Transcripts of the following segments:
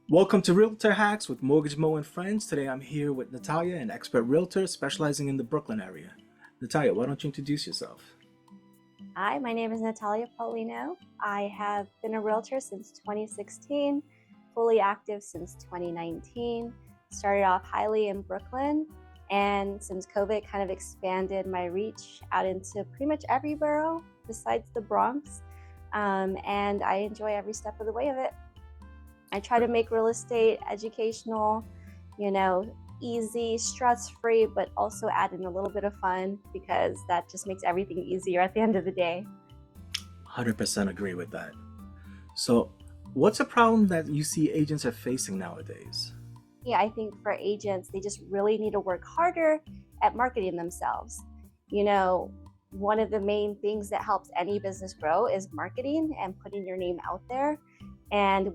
Welcome to Realtor Hacks with Mortgage Mo and Friends. Today I'm here with Natalia, an expert realtor specializing in the Brooklyn area. Natalia, why don't you introduce yourself? Hi, my name is Natalia Paulino. I have been a realtor since 2016, fully active since 2019. Started off highly in Brooklyn, and since COVID kind of expanded my reach out into pretty much every borough besides the Bronx. And I enjoy every step of the way of it. I try to make real estate educational, you know, easy, stress-free, but also add in a little bit of fun because that just makes everything easier at the end of the day. 100% agree with that. So, what's a problem that you see agents are facing nowadays? Yeah, I think for agents, they just really need to work harder at marketing themselves. You know, one of the main things that helps any business grow is marketing and putting your name out there. And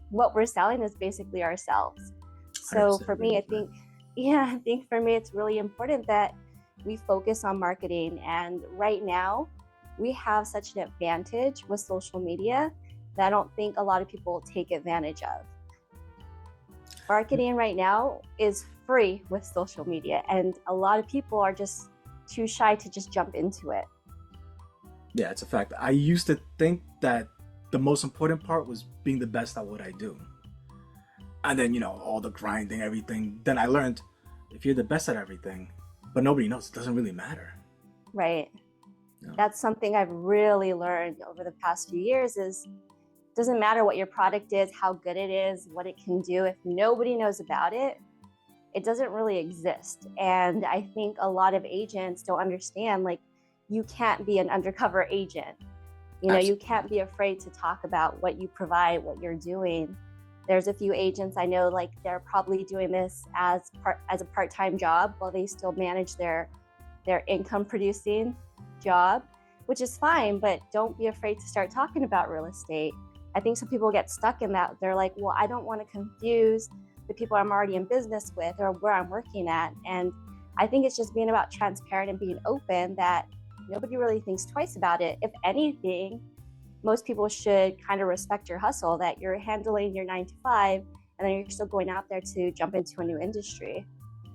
what we're selling is basically ourselves. So 100% for agree me, I with that. think, yeah, I think for me, it's really important that we focus on marketing. And right now, we have such an advantage with social media that I don't think a lot of people take advantage of. Marketing right now is free with social media, and a lot of people are just too shy to just jump into it. Yeah, it's a fact. I used to think that the most important part was being the best at what I do. And then, all the grinding, everything. Then I learned if you're the best at everything, but nobody knows, it doesn't really matter. Right. You know? That's something I've really learned over the past few years is it doesn't matter what your product is, how good it is, what it can do. If nobody knows about it, it doesn't really exist. And I think a lot of agents don't understand, like, you can't be an undercover agent. You can't Absolutely. be afraid to talk about what you provide, what you're doing. There's a few agents I know, like, they're probably doing this as a part-time job while they still manage their income producing job, which is fine, but don't be afraid to start talking about real estate. I think some people get stuck in that. They're like, well, I don't want to confuse the people I'm already in business with or where I'm working at. And I think it's just being about transparent and being open that nobody really thinks twice about it. If anything, most people should kind of respect your hustle, that you're handling your 9 to 5 and then you're still going out there to jump into a new industry.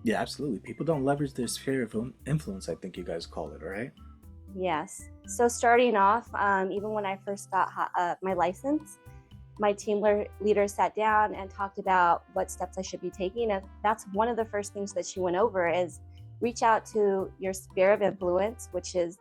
Yeah, absolutely. People don't leverage their sphere of influence, I think you guys call it, right? Yes. So starting off, even when I first got my license, my leader sat down and talked about what steps I should be taking. And that's one of the first things that she went over is reach out to your sphere of influence, which is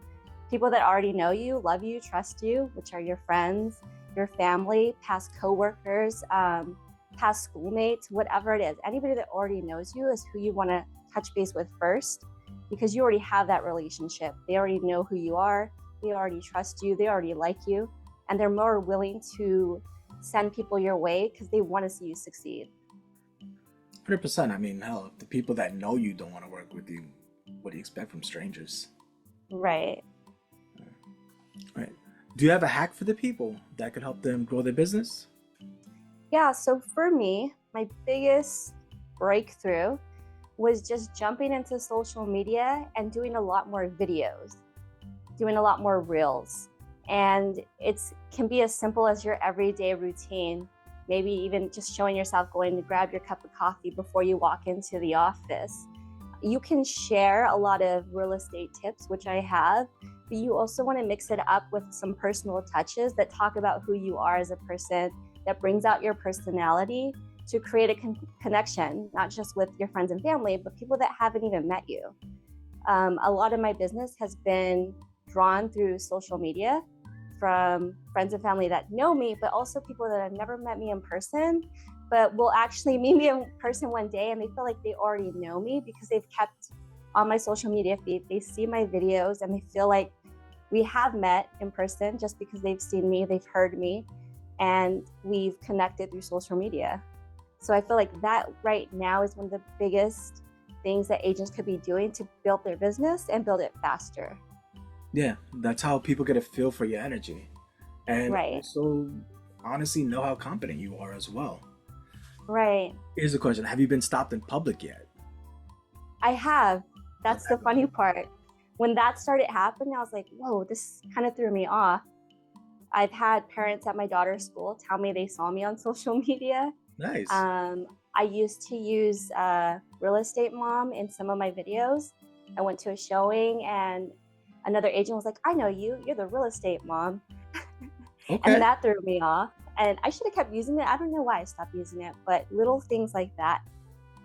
people that already know you, love you, trust you, which are your friends, your family, past coworkers, past schoolmates, whatever it is. Anybody that already knows you is who you want to touch base with first because you already have that relationship. They already know who you are. They already trust you. They already like you. And they're more willing to send people your way because they want to see you succeed. 100%. I mean, hell, if the people that know you don't want to work with you, what do you expect from strangers? Right. Right. Do you have a hack for the people that could help them grow their business? Yeah. So for me, my biggest breakthrough was just jumping into social media and doing a lot more videos, doing a lot more reels. And it can be as simple as your everyday routine, maybe even just showing yourself going to grab your cup of coffee before you walk into the office. You can share a lot of real estate tips, which I have, but you also want to mix it up with some personal touches that talk about who you are as a person, that brings out your personality to create a connection, not just with your friends and family, but people that haven't even met you. A lot of my business has been drawn through social media from friends and family that know me, but also people that have never met me in person, but will actually meet me in person one day and they feel like they already know me because they've kept on my social media feed. They see my videos and they feel like we have met in person just because they've seen me, they've heard me, and we've connected through social media. So I feel like that right now is one of the biggest things that agents could be doing to build their business and build it faster. Yeah, that's how people get a feel for your energy. And Right, also, honestly, know how competent you are as well. right. Here's the question. Have you been stopped in public yet? I have. How'd That's the that go? funny part. When that started happening, I was like, whoa, this kind of threw me off. I've had parents at my daughter's school tell me they saw me on social media Nice. I used to use Real Estate Mom in some of my videos. I went to a showing and another agent was like, I know you, you're the Real Estate Mom. And Okay. that threw me off. And I should have kept using it. I don't know why I stopped using it, but little things like that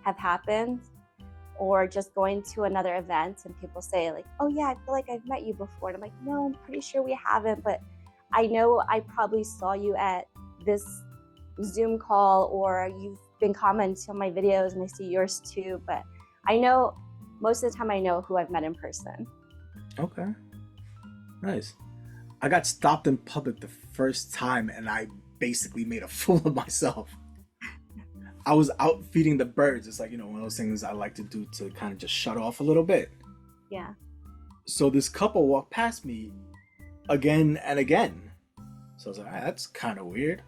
have happened. Or just going to another event and people say like, oh yeah, I feel like I've met you before. And I'm like, no, I'm pretty sure we haven't, but I know I probably saw you at this Zoom call, or you've been commenting on my videos and I see yours too. But I know most of the time I know who I've met in person. Okay. Nice. I got stopped in public the first time and I basically made a fool of myself. I was out feeding the birds. It's like, one of those things I like to do to kind of just shut off a little bit. Yeah. So this couple walked past me again and again. So I was like, that's kind of weird.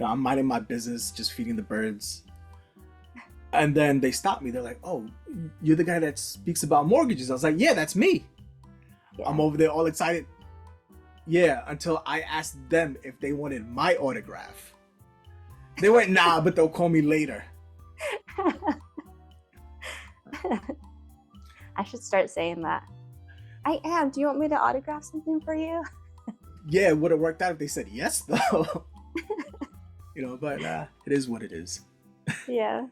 I'm minding my business, just feeding the birds. And then they stopped me. They're like, oh, you're the guy that speaks about mortgages. I was like, yeah, that's me. Yeah. I'm over there all excited. Yeah, until I asked them if they wanted my autograph. They went, nah, but they'll call me later. I should start saying that. I am. Do you want me to autograph something for you? Yeah, it would have worked out if they said yes, though. But it is what it is. Yeah.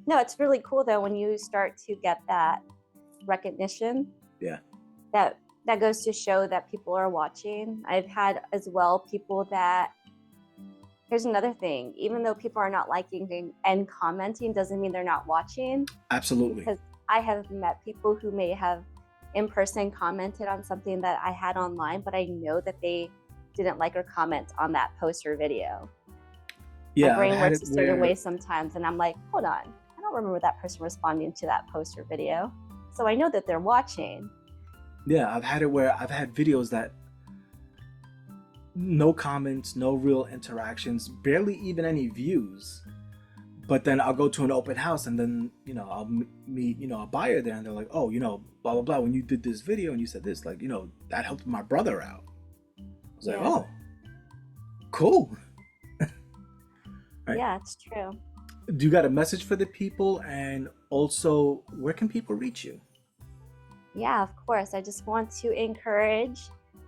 No, it's really cool though when you start to get that recognition. Yeah. That goes to show that people are watching. I've had as well people that, here's another thing, even though people are not liking and commenting doesn't mean they're not watching. Absolutely. Because I have met people who may have in person commented on something that I had online, but I know that they didn't like or comment on that post or video. Yeah, my brain works a certain way sometimes, and I'm like, hold on, I don't remember that person responding to that post or video. So I know that they're watching. Yeah, I've had it where I've had videos that no comments, no real interactions, barely even any views. But then I'll go to an open house and then, I'll meet, a buyer there and they're like, oh, blah, blah, blah. When you did this video and you said this, like, that helped my brother out. I was like, oh, cool. Right. Yeah, it's true. Do you got a message for the people? And also, where can people reach you? Yeah, of course. I just want to encourage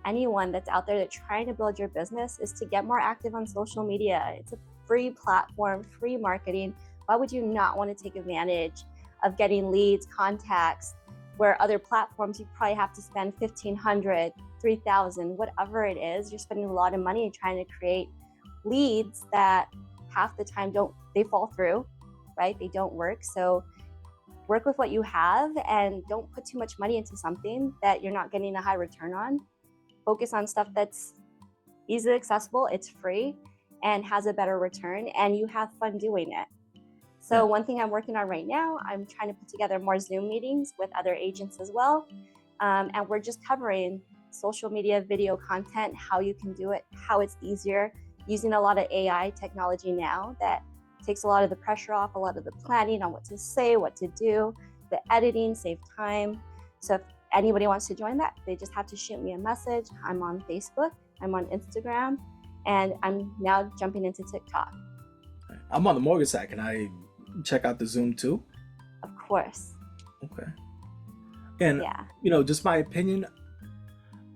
anyone that's out there that's trying to build your business is to get more active on social media. It's a free platform, free marketing. Why would you not want to take advantage of getting leads, contacts, where other platforms you probably have to spend $1,500, $3,000, whatever it is. You're spending a lot of money trying to create leads that half the time they fall through, right? They don't work. So work with what you have and don't put too much money into something that you're not getting a high return on. Focus on stuff that's easily accessible, it's free, and has a better return, and you have fun doing it. So one thing I'm working on right now, I'm trying to put together more Zoom meetings with other agents as well. And we're just covering social media, video content, how you can do it, how it's easier, using a lot of AI technology now that takes a lot of the pressure off, a lot of the planning on what to say, what to do, the editing, save time. So if anybody wants to join that, they just have to shoot me a message. I'm on Facebook, I'm on Instagram, and I'm now jumping into TikTok. I'm on the mortgage side. Can I check out the Zoom too? Of course. Okay. And, just my opinion,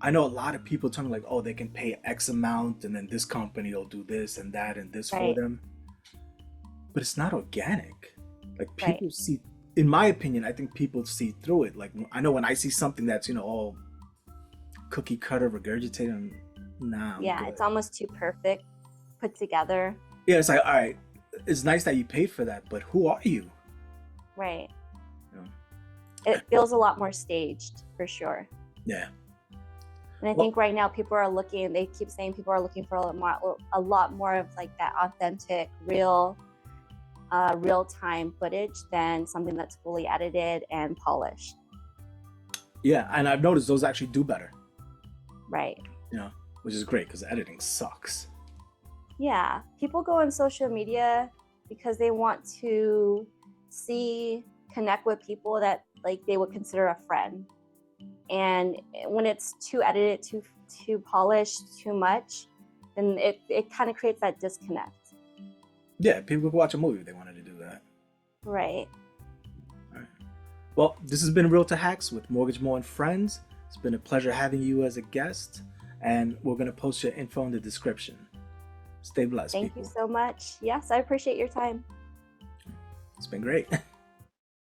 I know a lot of people tell me like, oh, they can pay X amount and then this company will do this and that and this for them. But it's not organic. Like people see, in my opinion, I think people see through it. Like I know when I see something that's, all cookie cutter regurgitated, nah. It's almost too perfect put together. Yeah, it's like, all right, it's nice that you paid for that, but who are you? Right. It feels a lot more staged for sure. Yeah. And I think right now people are looking, they keep saying people are looking for a lot more of like that authentic, real-time footage than something that's fully edited and polished. Yeah, and I've noticed those actually do better. Right. Which is great because editing sucks. Yeah, people go on social media because they want to connect with people that like they would consider a friend. And when it's too edited, too polished, too much, then it kind of creates that disconnect. Yeah, people could watch a movie if they wanted to do that. Right. All right. Well, this has been Realtor Hacks with Mortgage More and Friends. It's been a pleasure having you as a guest, and we're going to post your info in the description. Stay blessed, Thank you people. so much. Yes, I appreciate your time. It's been great.